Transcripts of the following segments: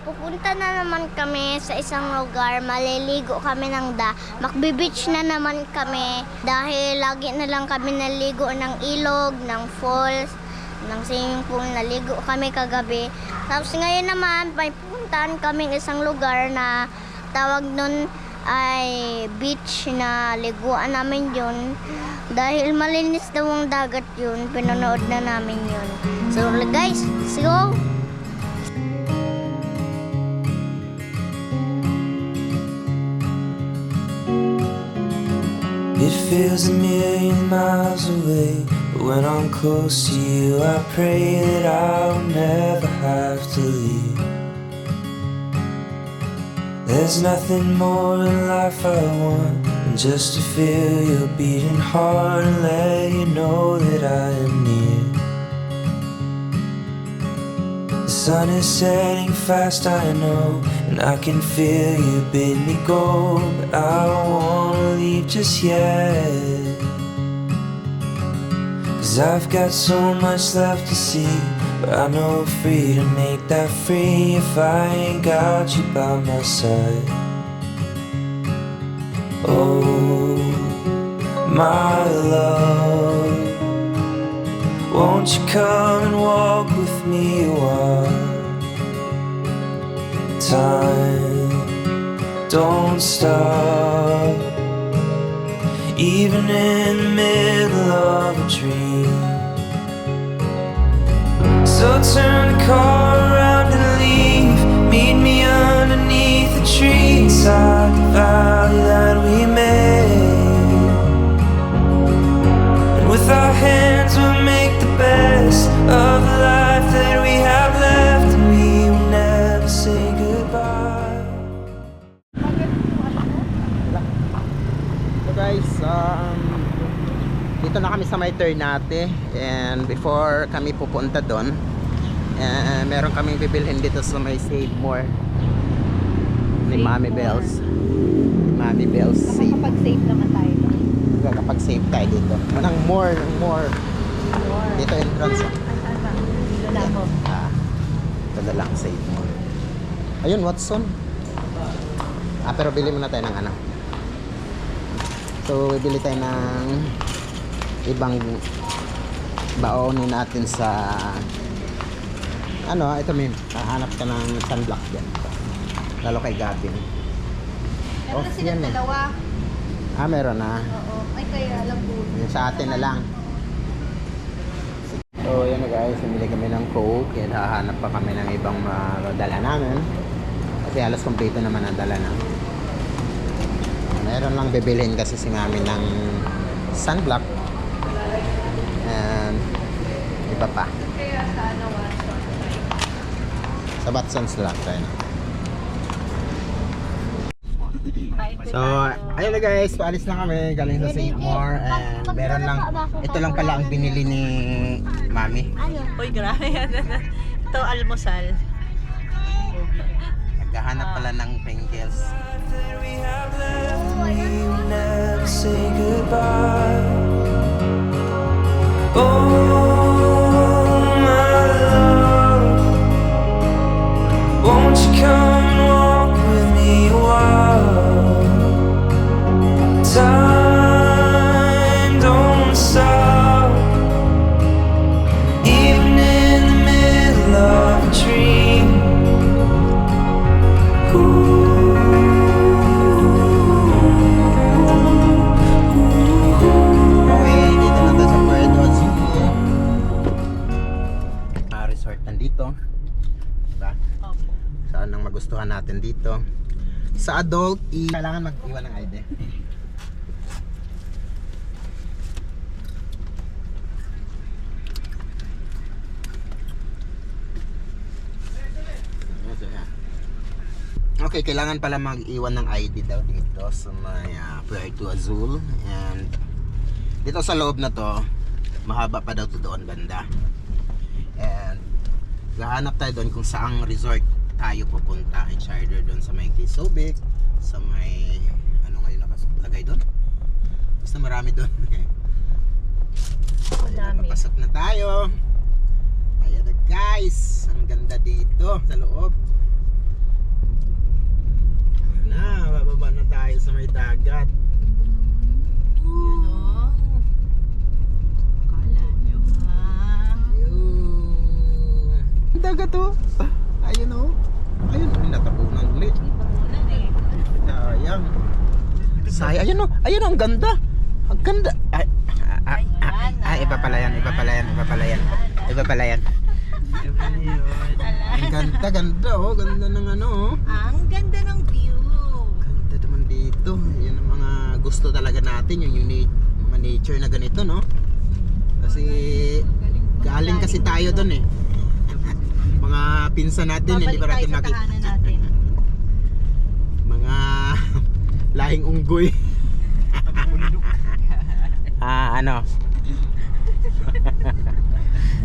pupunta na naman kami sa isang lugar. Maliligo kami ng Makbi-beach na naman kami dahil lagi na lang kami naligo ng ilog, ng falls, ng swimming pool. Naligo kami kagabi. Tapos ngayon naman, may pupuntahan kami isang lugar na tawag nun ay beach na liguan namin yun. Dahil malinis daw ang dagat yun, pinanood na namin yun. So guys, let's go! It feels a million miles away, but when I'm close to you, I pray that I'll never have to leave. There's nothing more in life I want than just to feel your beating heart and let you know that I am near. The sun is setting fast, I know, and I can feel you bid me go, but I don't wanna leave just yet. 'Cause I've got so much left to see, but I know free to make that free if I ain't got you by my side. Oh, my love, won't you come and walk with me a while? Time don't stop, even in the middle of a dream. So turn the car around and leave. Meet me underneath the tree inside the valley that we made. And with our hands we'll make the best of the life that we have left, and we will never say goodbye. So guys, dito na kami sa may Ternate, and before kami pupunta doon, meron kaming bibilhin dito sa may Save More ni Mami Bells. Mami Bells Save. Kapag-save naman tayo. Kapag-save tayo dito. Ng more. Dito entrance. Dito na ako. Ito na lang, Save More. Ayun, Watson. Pero bili muna tayo ng ano. So, bibili tayo ng ibang baonin natin sa ano, ito may hahanap ka ng sunblock dyan. Lalo kay Gavin. Meron na silang dalawa. Meron na. Oo. Ay, kaya alam po. Yung sa atin na lang. So, yan na guys. Bumili kami ng Coke. Kaya hahanap pa kami ng ibang dala namin. Kasi halos kompleto naman ang dala namin. Meron lang bibilhin kasi si mami ng sunblock. And iba pa. Kaya sa ano, Sa Watson's lang tayo na. So, ayun na guys, paalis na kami galing sa Save More, and meron lang, ito lang pala ang binili ni Mami. Uy, grabe yan. Ito, almusal. Naghahanap pala ng Pringles. We will never say goodbye. Oh, my love, won't you come and walk with me a while? Time don't stop, even in the middle of a dream. Okay, dito na tayo sa Puerto Azul. Resort nandito. Diba? Opo. Saan ang magustuhan natin dito? Sa adult, kailangan mag-iwan ng ID. Okay, kailangan pala mag-iwan ng ID daw dito sa may Puerto Azul. And dito sa loob na to, mahaba pa daw to doon banda. And gahanap tayo doon kung saang resort tayo pupunta. I charter doon sa may Kisobik, sa may ano ngayon nakalagay doon. Basta marami doon. Madami. Papasok na tayo. Ayan na guys, ang ganda dito sa loob. ayun o, ang ganda. Ang ganda. Iba pala yan. Ang ganda, oh. Ganda ng ano, oh. Ang ganda ng view. Ganda naman dito. Yan ang mga gusto talaga natin, yung mga nature na ganito, no? Kasi galing kasi tayo doon eh. Mga pinsan natin, hindi pa natin Babalik tayo sa makita. tahanan natin. Mga lahing unggoy. Ano?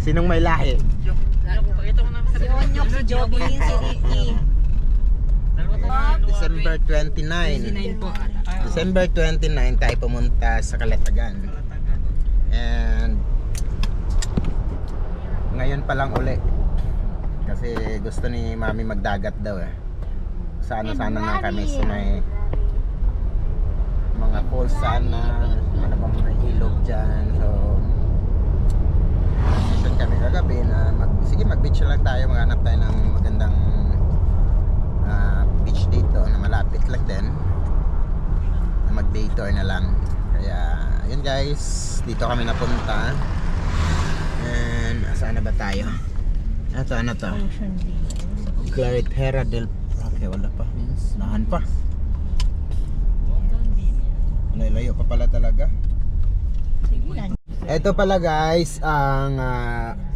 Sinong may lahi? Si Onyok, si Joby, si Ricky. December 29. December 29 tayo pumunta sa Calatagan. And ngayon pa lang uli. Kasi gusto ni Mami magdagat daw eh. Sana nga kami sa may mga falls sana, ano bang mga ilog dyan. So mission kami kagabi na mag-beach lang tayo, maghanap tayo ng magandang beach dito na malapit lang din, na mag-day tour na lang. Kaya yun guys, dito kami napunta. And saan na ba tayo? Ito ano to? Claritera del Okay, wala pa. Nahan pa. Layo pa pala talaga. Ito pala guys, ang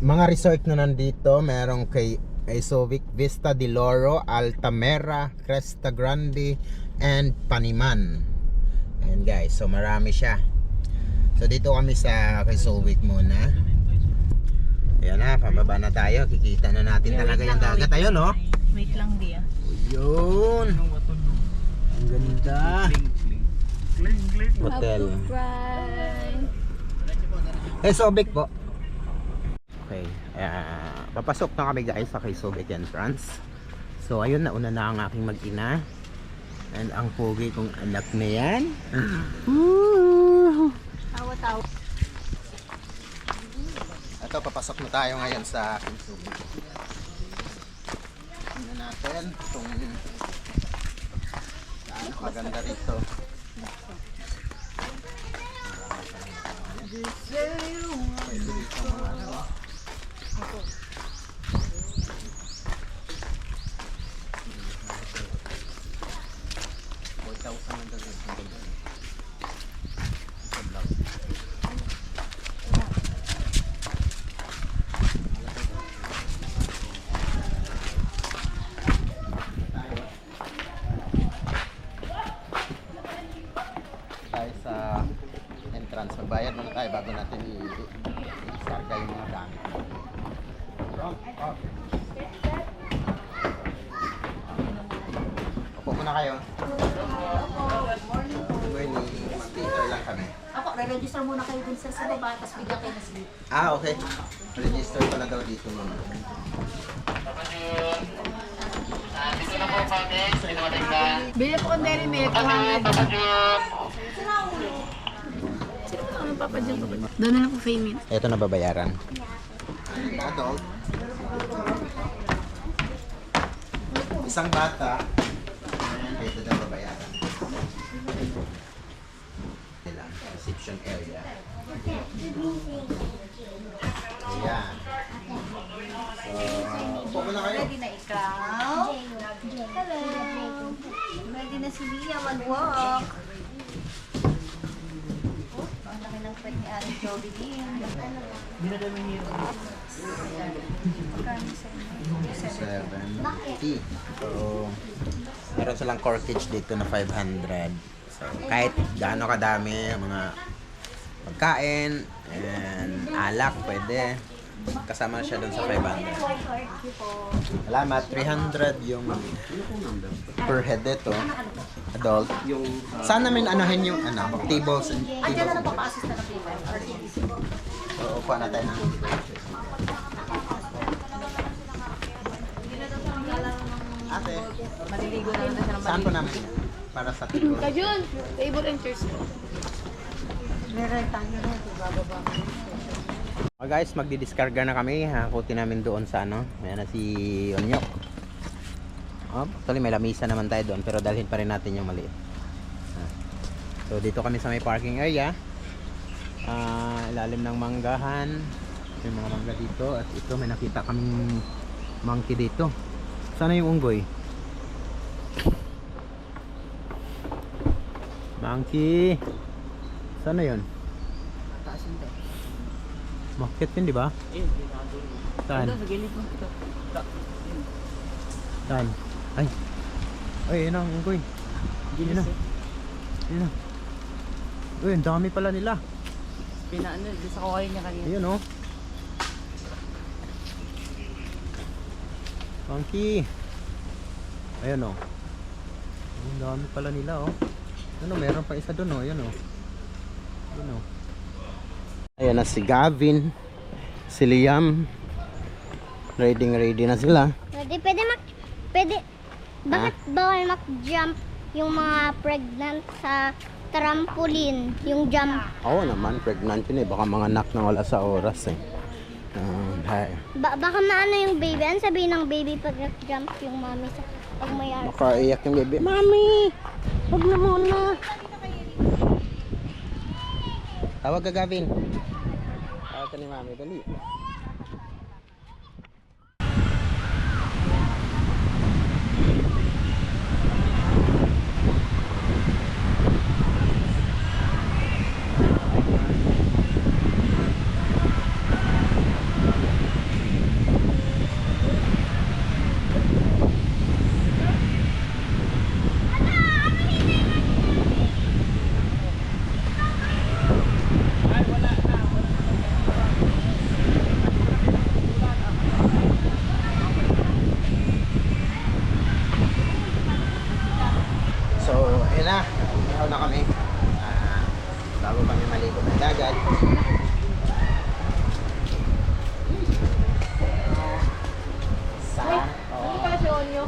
mga resort na nandito. Merong kay Isovic, Vista de Loro, Altamera, Cresta Grande, and Paniman. Ayan guys, so marami siya. So dito kami sa Isovic muna. Ayan na, pababa na tayo. Kikita na natin talaga yung dagat. Ayun no? Wait lang dia. Yun. Ang ganda. Hotel. Subic po. Okay. Papasok na kami guys sa Subic entrance. So ayun, nauna na ang aking mag-ina. And ang pogi kong anak na yan. Tawa-tawa. Ito, papasok na tayo ngayon sa Subic. Tingnan natin kung saan maganda rito. Pwede dito mga ano. Tayo sa entrance, magbayad muna tayo bago natin i-sarga yung mga gamit. Opo muna kayo. Morning. Mag-theater lang kami. Ako, re-register muna kayo dun sa baba, tapos bigyan kayo na slip. Okay. Register pala daw dito muna. Bili po kong dairy milk, 200. Sino ba naman Papa John? Doon na lang po payment. Ito na babayaran. Adult. Isang bata. And ito na babayaran. Reception area. Ayan. So, upo na kayo. Ready na ikaw? Hello. Ready na si Mia mag-walk. Ang laki ng pwede ni Ate Joby din. Magkano sa inyo? 70. So, meron silang corkage dito na 500. So, kahit gaano kadami mga pagkain and alak, pwede. Kasama siya dun sa 500. Salamat, 300 yung per head ito. Adult. Saan namin anuhin yung tables and Andiyan na lang tables. po pa-assist na ng payment. So, upuan na tayo na. Ate, Maliligo na lang siya ng saan po namin yan? Para sa table. Kajun, table and chairs. Guys, magdi-discarga na kami. Hakutin namin doon sa May na si Onyok. Actually, may lamisa naman tayo doon, pero dalhin pa rin natin yung maliit. So dito kami sa may parking area. Ilalim ng manggahan. May mga mangga dito. At ito may nakita kaming monkey dito. Sana yung unggoy? Monkey. Sana yun? Market yun, di ba? Saan? Saan? Ay. Ay, yun ang unggoy. Yun na. Yun na. Uy, ang dami pala nila. Pinaano, sa kukain niya kanina. Ayun oh. Monkey. Ayun oh. Ang dami pala nila oh. Ano, meron pa isa doon oh. Ayun oh. Ayun oh. Ayan na si Gavin. Si Liam. Ready na sila. Pwede, bakit bawal mag-jump yung mga pregnant sa trampoline, yung jump? Oo naman, pregnant yun eh. Baka mga anak na wala sa oras eh. Baka maano yung baby. Ano sabihin ng baby pag nag-jump yung mami sa pag may araw? Makaiyak yung baby. Mami! Huwag na muna! Tawag ka, Gavin. Tawag ka ni mami. Dali. So, ayun na. Ihaw na kami. Bago kami maligo ng dagat. Ano pala si Onyo?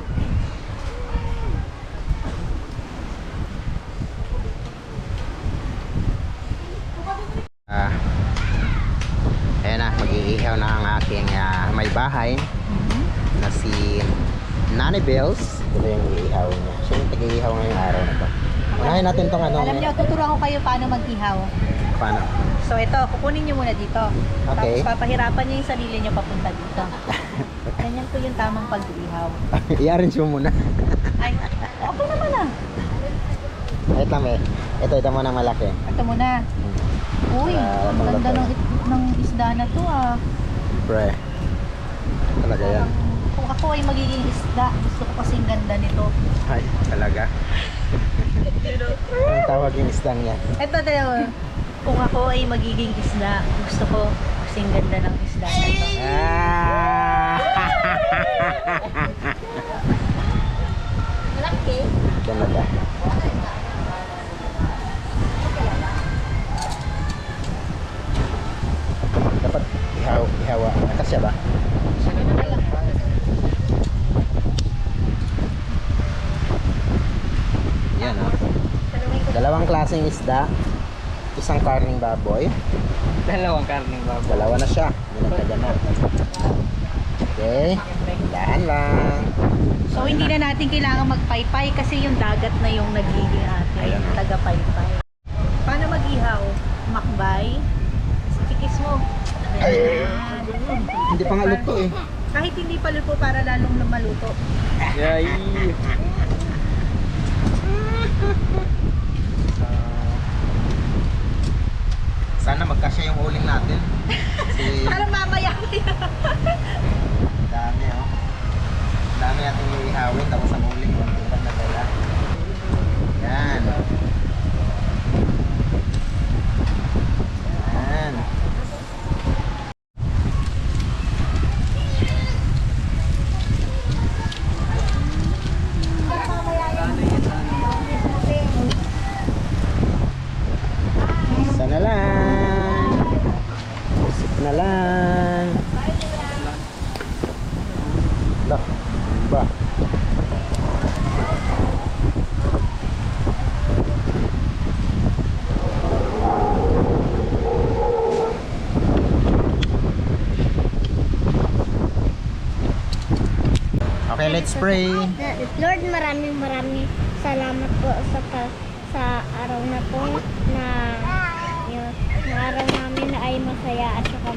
Ayan na, mag-iihaw na ang aking may bahay na si Nanny Bells. Ito yung iihaw niya. Siya yung tag-iihaw ngayong araw na to. Unahin natin itong ano. Alam niyo, tuturuan ko kayo paano mag-ihaw. Paano? So ito, kukunin niyo muna dito. Okay. Tapos papahirapan niyo yung sarili niyo papunta dito. Ganyan po yung tamang pag-ihaw. I-arrange mo muna. Ay, okay naman ah. Ito lang eh. Ito muna malaki. Ito muna. Uy, ang ganda ng isda na to ah. Pre. Talaga yan. Kung ako ay magiging isda, gusto ko kasing ganda nito. Ay, talaga. Ang tawag yung isdang yan. Ito tayo. Kung ako ay magiging isda, gusto ko kasing ganda ng isda na to. Malaki. Talaga. Dapat ihawa. Kasya ba? Yan oh. Dalawang klaseng isda. Isang karning baboy. Dalawang karning baboy. Dalawa na siya. Ginagtaga na. Okay. Dahan lang. So hindi na natin kailangan magpaypay kasi yung dagat na yung nagiging ating Ayan. taga-paypay. Paano mag-ihaw? Makbay? Sikis mo. Hindi pa nga luto eh. Kahit hindi pa luto para lalong maluto. Yay! Sana magkasya yung uling natin. Kasi Parang mamaya. dami oh. Dami natin iihawin tapos ang uling yung tingkat na dala. Yan. Yan. Isa na lang. Isip na lang. Lah, ba. Okay, let's pray. Lord, maraming salamat po sa araw na to na yung araw namin na ay masaya at saka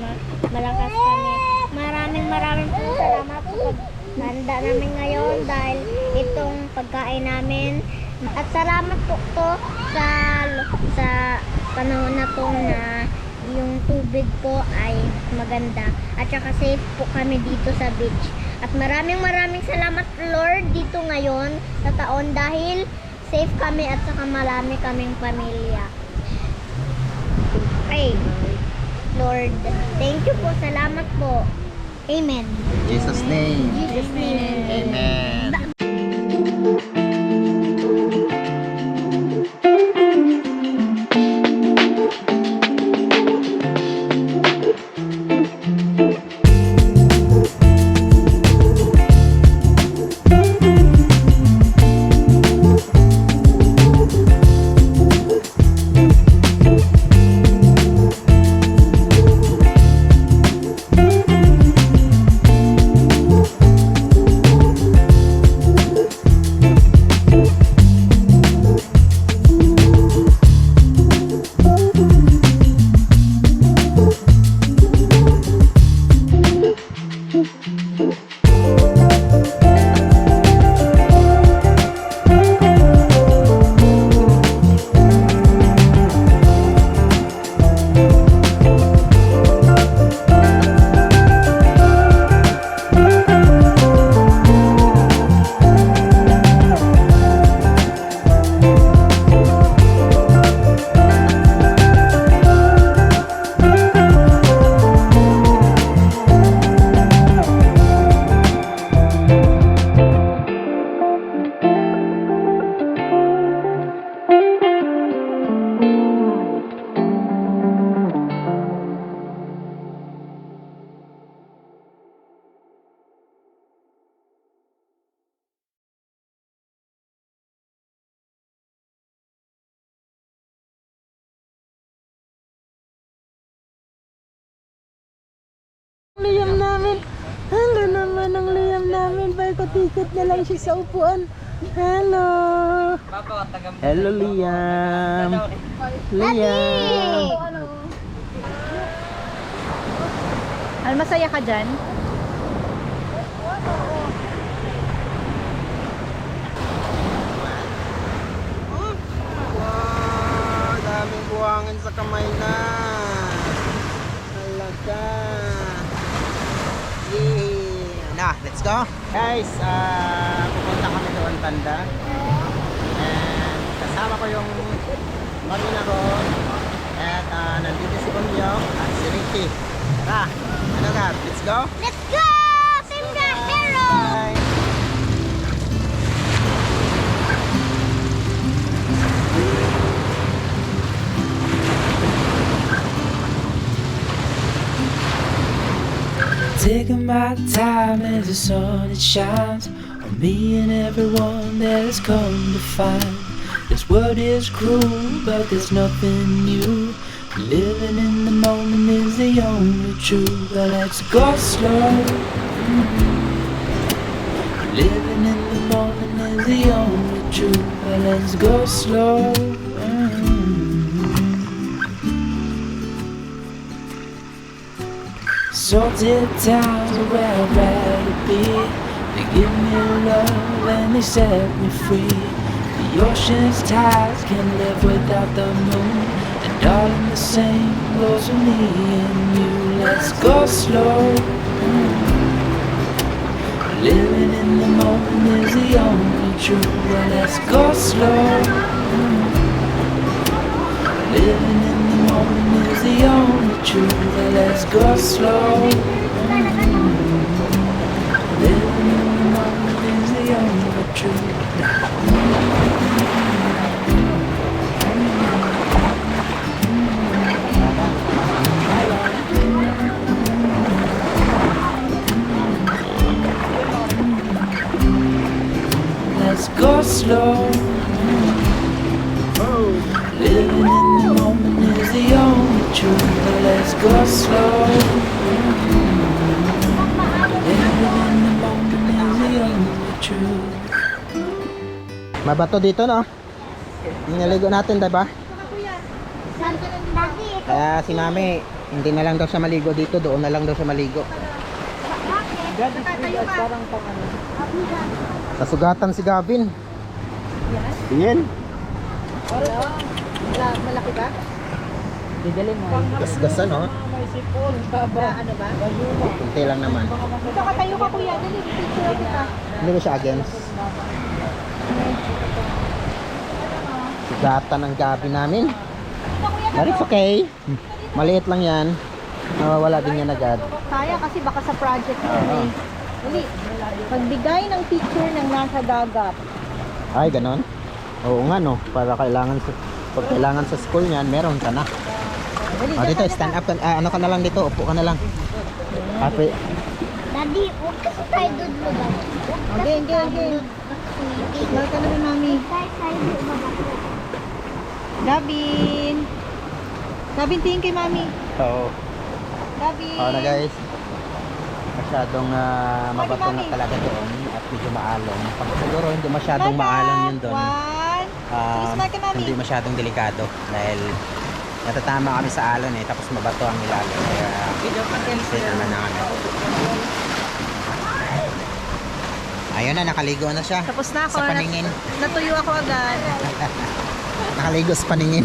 malakas kami. Maraming po salamat po pagtanda namin ngayon dahil itong pagkain namin. At salamat po to sa panahon na to na yung tubig po ay maganda at saka safe po kami dito sa beach. At maraming salamat Lord dito ngayon sa taon dahil safe kami at saka marami kaming pamilya. Okay. Lord, thank you po. Salamat po. Amen. In Jesus' name. In Jesus' name. Amen. Liyam namin. Hanggang naman ang liyam namin. Paikot-ikot na lang siya sa upuan. Hello. Hello, Liam. Liam. Al, masaya ka dyan? Wow, daming buhangin sa kamay na. Talaga. Yay! Na, let's go. Guys, pupunta kami doon banda. And kasama ko yung pamilya ko. At nandito si Bonyok at si Ricky. Tara, ano nga, let's go. Let's go! Team the Hero! Bye. Taking my time as the sun it shines on me and everyone that has come to find. This world is cruel, but there's nothing new. Living in the moment is the only truth. But let's go slow. Living in the moment is the only truth. But let's go slow. Salted towns are where I'd rather be. They give me love and they set me free. The ocean's tides can live without the moon. And darling, the same goes for me and you. Let's go slow. Living in the moment is the only truth. Well, let's go slow. Living in the moment is the only truth. Well, let's go slow. Living in the moment is the only truth. Let's go slow. Living in the moment is the only truth. But let's go slow. Living in the moment is the only truth. Mabato dito, no? Yung naligo natin, diba? Daddy, Kaya si mami, hindi na lang daw siya maligo dito, doon na lang daw siya maligo. Nasugatan si Gavin. Yan? Malaki ba? Digaling mo. Gasgasan, oh. May sipon. Baba. Ano ba? Kunti lang naman. Ito ka tayo ka kuya. Dali, picture kita. Hindi ko siya against. Sugatan ang Gavin namin. But it's okay. Maliit lang yan. Nawawala din yan agad. Kaya kasi baka sa project mo eh. Dali. Pagbigay ng picture ng nasa dagat. Ay, ganon? Oo nga, no? Para kailangan sa... Pag kailangan sa school niyan, meron ka na. O, dito, stand up ka. Ano ka na lang dito? Upo ka na lang. Happy. Daddy, huwag kasi tayo doon ba? Okay. Signal ka na rin, mami. Tayo doon ba? Gavin. Gavin, tingin kay mami. Oo. Gavin. Oo na, guys. Masyadong mabato na talaga doon at medyo maalon. Pag siguro hindi masyadong maalon yun doon. Hindi masyadong delikado dahil natatama kami sa alon eh, tapos mabato ang ilalim. Kaya isip naman namin. Ayun na, nakaligo na siya. Tapos na ako. Sa paningin. Natuyo ako agad. Nakaligo sa paningin.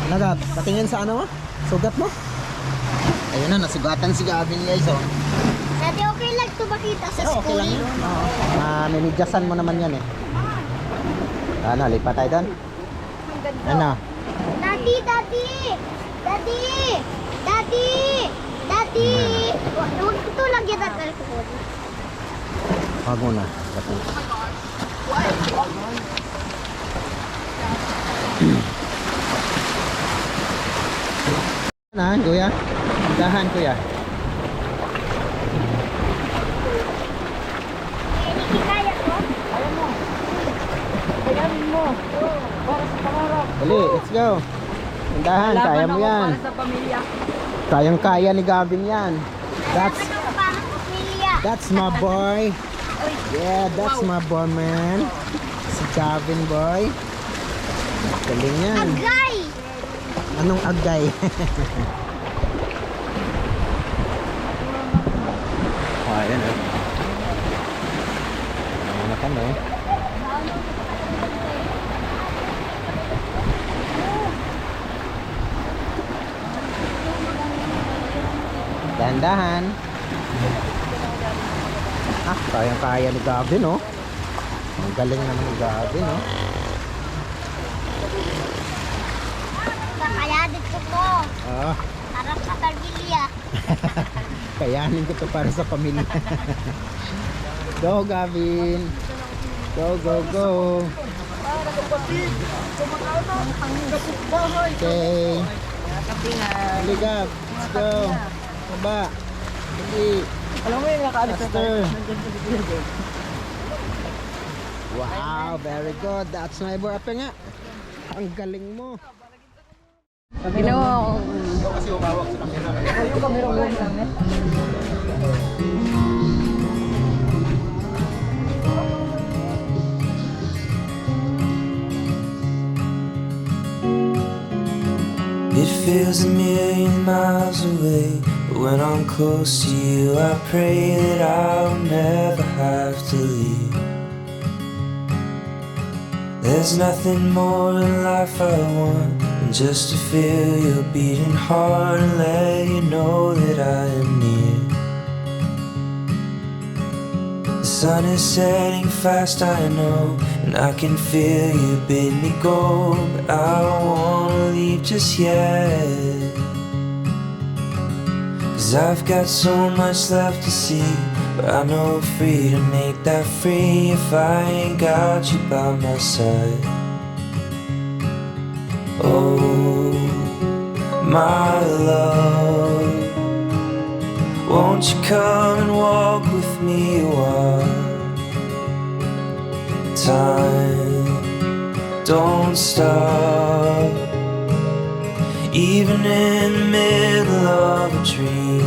Nagat, patingin sa ano mo? Sugat mo? Ayun na, nasugatan si Gavin, guys. Oh. Daddy, okay lang ito makita sa Okay school? lang yun. Minidyasan mo naman yan eh. Ano, lipat tayo doon? Ano? Daddy! Huwag ito lagyan at alcohol. Wag muna. Dahan, kuya. Dahan, kuya. Hindi kaya ko? Dali, let's go. Dahan, kaya mo yan. Kayang-kaya ni Gavin yan. Dapat ako parang pamilya. That's my boy. Yeah, that's my boy, man. Si Gavin, boy. Galing yan. Agay! Anong agay? Oh, ayan eh. Ano na kami? Dahan-dahan. Kayang-kaya ni Gavin, oh. Ang galing naman ni Gavin, oh. Kakayanin ko to. Ah, Para sa pamilya. kayanin ko to para sa pamilya. Go, Gavin. Go, go, go. Okay. Huli, Gav. Let's go. Baba. Huli. Alam mo yung nakaalis na Faster. Wow, very good. That's my boy. Apa nga? Ang galing mo. Ginawa ko. Kasi umawak sa camera. Yung kamera mo lang eh. It feels a million miles away, but when I'm close to you, I pray that I'll never have to leave. There's nothing more in life I want than just to feel your beating heart and let you know that I am near. The sun is setting fast, I know, and I can feel you bid me go, but I don't wanna leave just yet. 'Cause I've got so much left to see, but I know freedom ain't that free if I ain't got you by my side. Oh, my love, won't you come and walk with me a while? Time don't stop, even in the middle of a dream.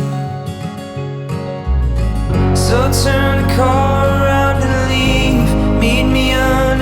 So turn the car around and leave, meet me under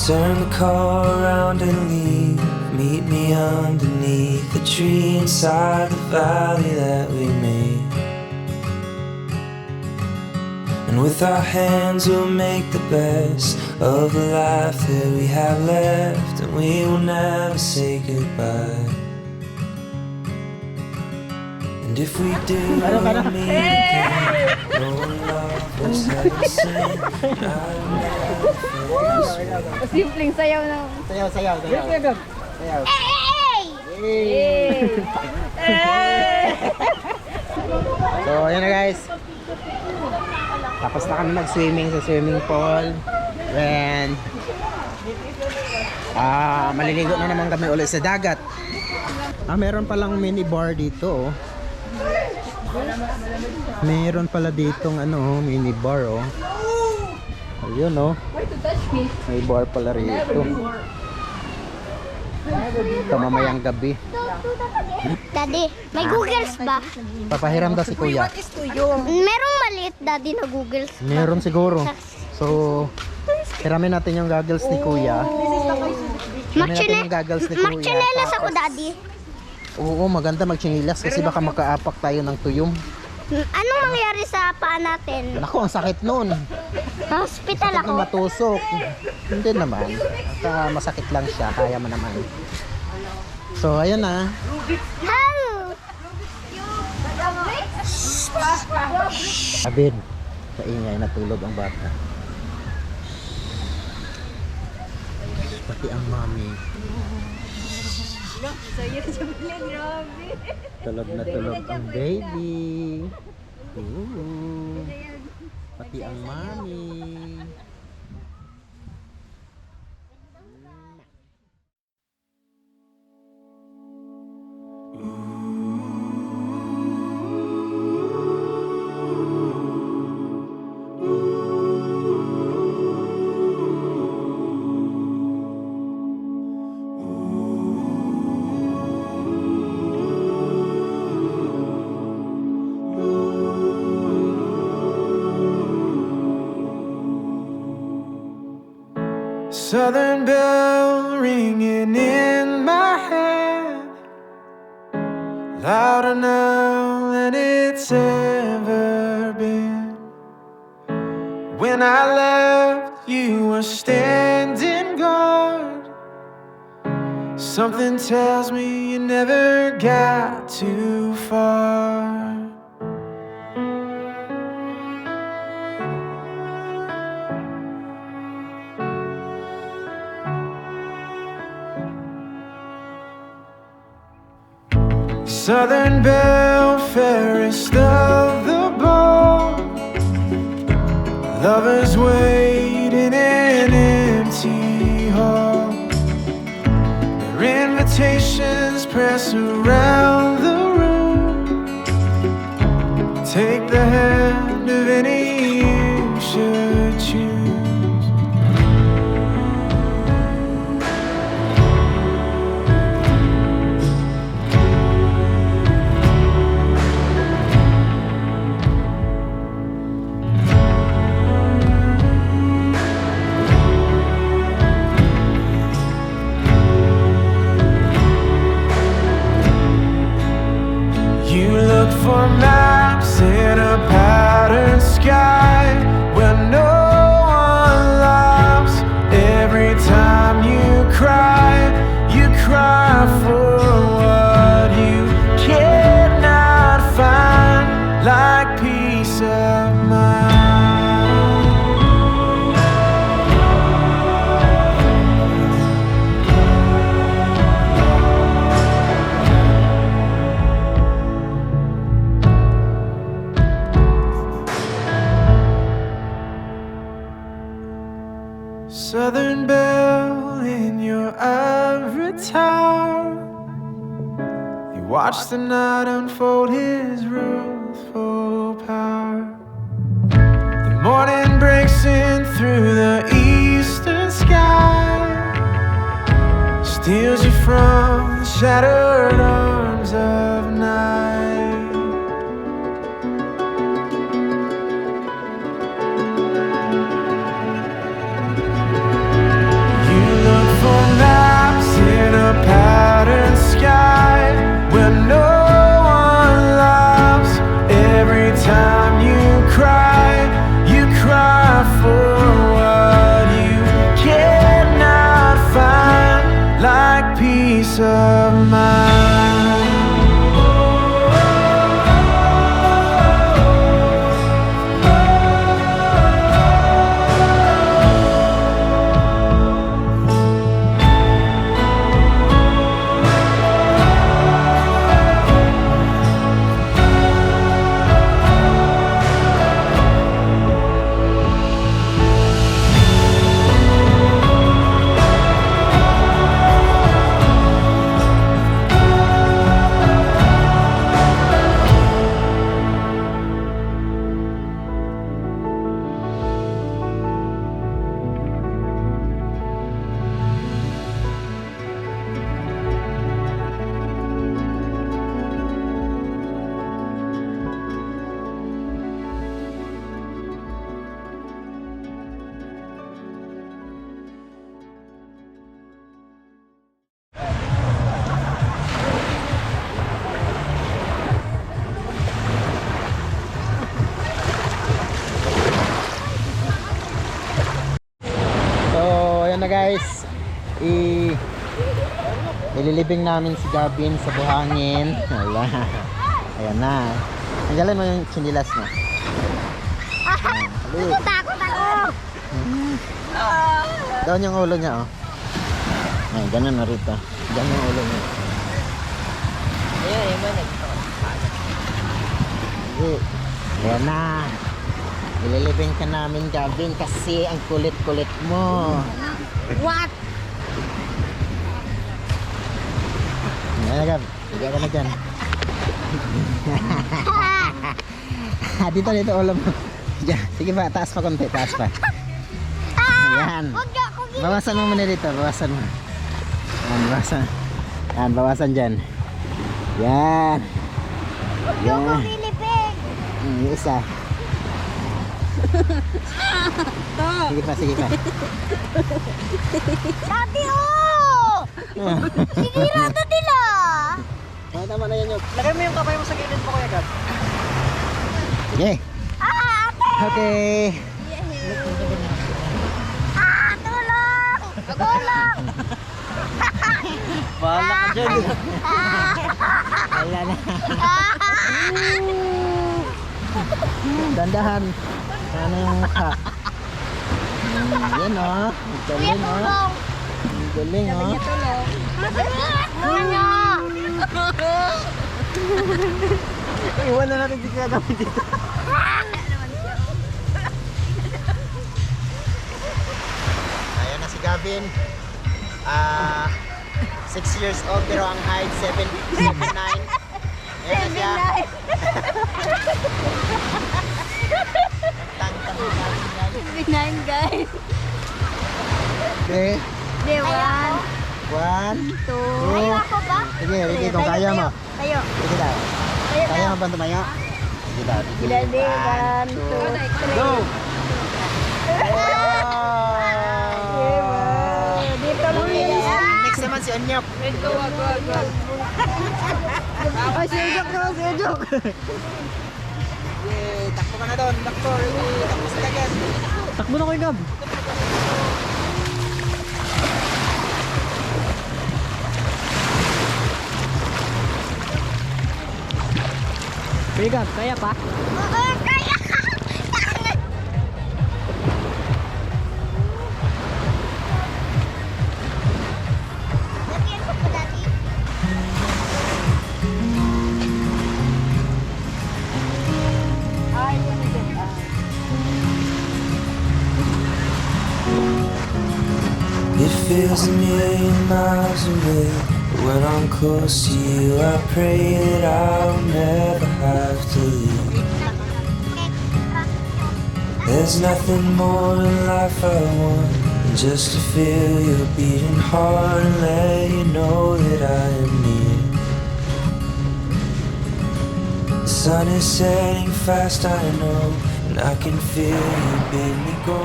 Turn the car around and leave. Meet me underneath the tree inside the valley that we made. And with our hands we'll make the best of the life that we have left, and we will never say goodbye. And if we do meet again, no love was ever seen. I'll never feel this way. Simpleng sayaw ng... Sayaw. So, ayan na guys. Tapos na kami mag-swimming sa swimming pool. And maliligo na naman kami ulit sa dagat. Meron palang mini bar dito, oh. Meron pala ditong mini bar, oh. Ayun, oh. May bar pala rito. Ito mamayang gabi. Daddy, may googles ba? Papahiram daw si kuya. Merong maliit, Daddy, na googles. Meron siguro. So, hiramin natin yung goggles ni kuya. Hiramin natin yung goggles ni kuya. Magchinelas ako, Daddy. Oo, maganda magchinilas kasi baka makaapak tayo ng tuyong. Anong mangyari sa paa natin? Naku, ang sakit nun. Hospital Sakit ako. na matusok. Hindi naman. Basta masakit lang siya. Kaya mo naman. So, ayan na. How? Abin. Kaingay, natulog ang bata. Pati ang mami. Tulog na tulog ang baby. Ooh. Pati ang mami. Southern bell ringing in my head, louder now than it's ever been. When I left, you were standing guard. Something tells me you never got too far. Southern belle, fairest of the ball, lovers wait in an empty hall. Their invitations press around the room. Take the hand of any you should choose. For maps in a patterned sky where no one laughs. Every time you cry for what you cannot find, like peace of mind. Southern belle in your ivory tower, you watch the night unfold his ruthless power. The morning breaks in through the eastern sky, steals you from the shattered arms of night. You guys, ililibing namin si Gavin sa buhangin. Wala. Ayan na. Tanggalin mo yung chinilas mo. Takot ako! Doon yung ulo niya, oh. Ay, ganun na rito. Ganun yung ulo niya. Sige. Ayan na. Ililibing ka namin, Gavin, kasi ang kulit-kulit mo. What? Ayan na, Gav. Higa ka na dyan. Dito, ulo mo. Diyan. Sige pa, taas pa konti, taas pa. Ayan. Huwag niyo ako Bawasan mo muna dito, bawasan mo. Ayan, bawasan. Ayan, bawasan dyan. Yan. Yan. Pilipig! Yung isa. Sige pa, sige pa. Dati oh! Sinirado nila! Tama na yan yun. Lagay mo yung kamay mo sa gilid mo, Kuya Gab. Sige. Ah, ate! Okay. Ah, tulong! Tulong! Bahala ka dyan. Wala na. Dandahan. Ano yung mukha? Yan o. Ang Kuya, galing o. tulong! Ang galing o. Ano? Iwan na natin si Gavin dito. Ayan na si Gavin. 6 years old pero ang height 7'9". Ayan na siya. Tangkang si Gavin, guys. Binahin, guys. Okay. Di one, 1, 2. Ayaw ako ba? Sige, ready kung kaya mo. Tayo. Sige daw. Kaya mo ba tumayo? Sige daw. Ready, 1, 2, 3. Go! Dito lang yan. Next naman si Anyok. Ay, si Ejok na, si Ejok. Yay! Takbo ka na doon. Takbo. Ready. Takbo sa dagat. Takbo na, Kuya Gab. Kuya Gab, kaya pa? Oo, kaya. Lagyan ko pa dati. It feels a million miles away, but when I'm close to you, I pray that I'll never have to leave. There's nothing more in life I want than just to feel your beating heart and let you know that I am near. The sun is setting fast, I know, and I can feel you bid me go.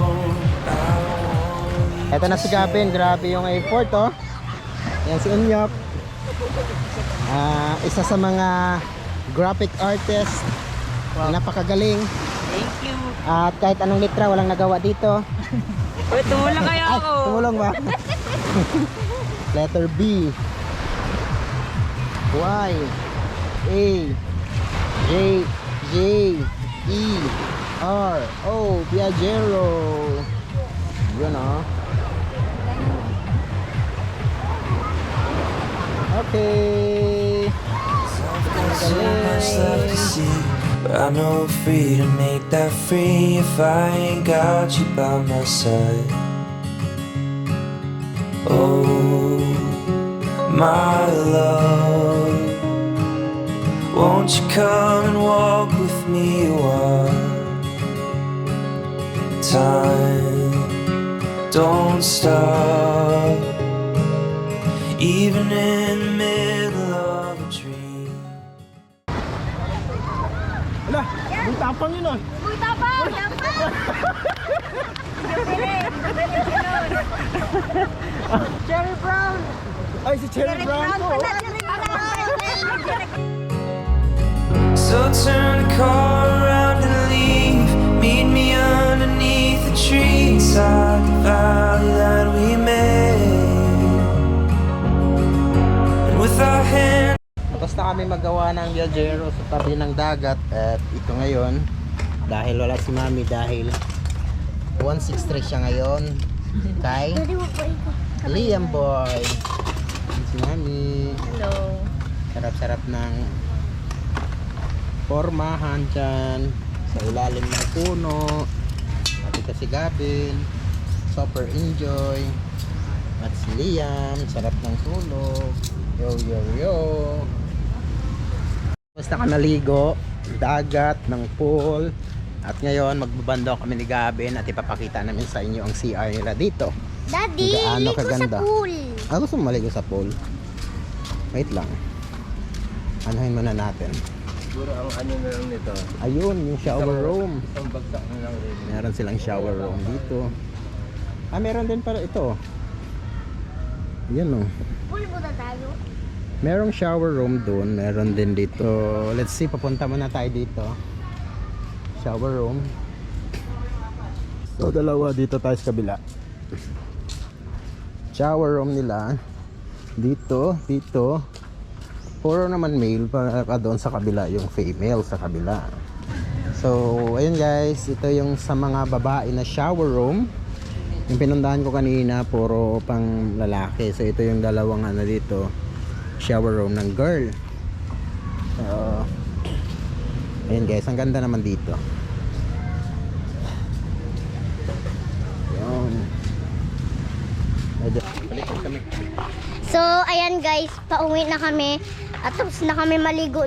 Eto na si Gavin, grabe yung effort oh. Yan si Unyok. Isa sa mga graphic artist. Napakagaling. Thank you. At kahit anong litra walang nagawa dito. Uy, tumulong kaya Ay, ako. tumulong ba? Letter B. Y. A. J. J. E. R. O. Viajero. Yun oh. Okay. Got so much left to see, but I know free to make that free if I ain't got you by my side. Oh, my love, won't you come and walk with me a while? Time don't stop, even in the middle of a dream. Wala, yung tapang yun ah. Uy, tapang! Tapang! Cherry Brown. Ay, si Cherry Brown po. So turn the car around and leave. Meet me underneath the tree inside the valley that we made. Tapos na kami magawa ng Viajero sa tabi ng dagat. At ito ngayon, dahil wala si Mami, dahil 163 siya ngayon kay Liam Boy. Si Mami. Hello. Sarap-sarap ng pormahan dyan sa ilalim ng puno. At ito si Gavin, super enjoy. At si Liam, sarap ng tulog. Yo yo yo. Basta ka naligo, dagat, ng pool. At ngayon magbabando kami ni Gavin at ipapakita namin sa inyo ang CR nila dito. Daddy, Gaano ligo sa kaganda. pool. Gusto mo maligo sa pool? Wait lang. Anuhin muna natin. Siguro ang ano na lang nito, Ayun, yung shower room. isang bagsak na lang rin. Meron silang shower room dito. Meron din para ito. Yan o. Pool muna tayo. Merong shower room doon. Meron din dito. Let's see, papunta muna tayo dito. Shower room. So, dalawa dito tayo sa kabila. Shower room nila. Dito, dito. Puro naman male, para doon sa kabila yung female sa kabila. So, ayun guys, ito yung sa mga babae na shower room. Yung pinundahan ko kanina, puro pang lalaki. So, ito yung dalawang ano dito, shower room ng girl. So, ayun guys, ang ganda naman dito. Ayun. Balik kami. So, ayan guys, pauwi na kami. At tapos na kami maligo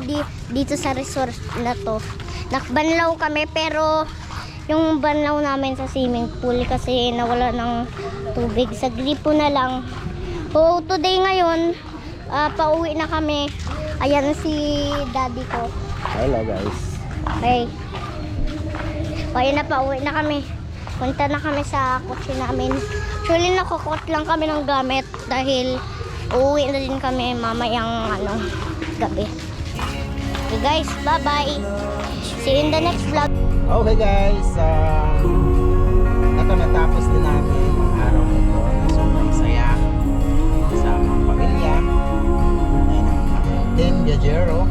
dito sa resort na to. Nakbanlaw kami pero yung banlaw namin sa swimming pool kasi nawala ng tubig. Sa gripo na lang. So, today ngayon, pauwi na kami. Ayan si daddy ko. Hello guys. Okay. Ayan na, pauwi na kami. Punta na kami sa kotse namin. Actually, nakukot lang kami ng gamit dahil uuwi na din kami mamayang gabi. Okay guys, bye-bye. See you in the next vlog. Okay guys, natapos din namin ang araw na ito na sobrang saya kasama ang pamilya and ang Team Viajero.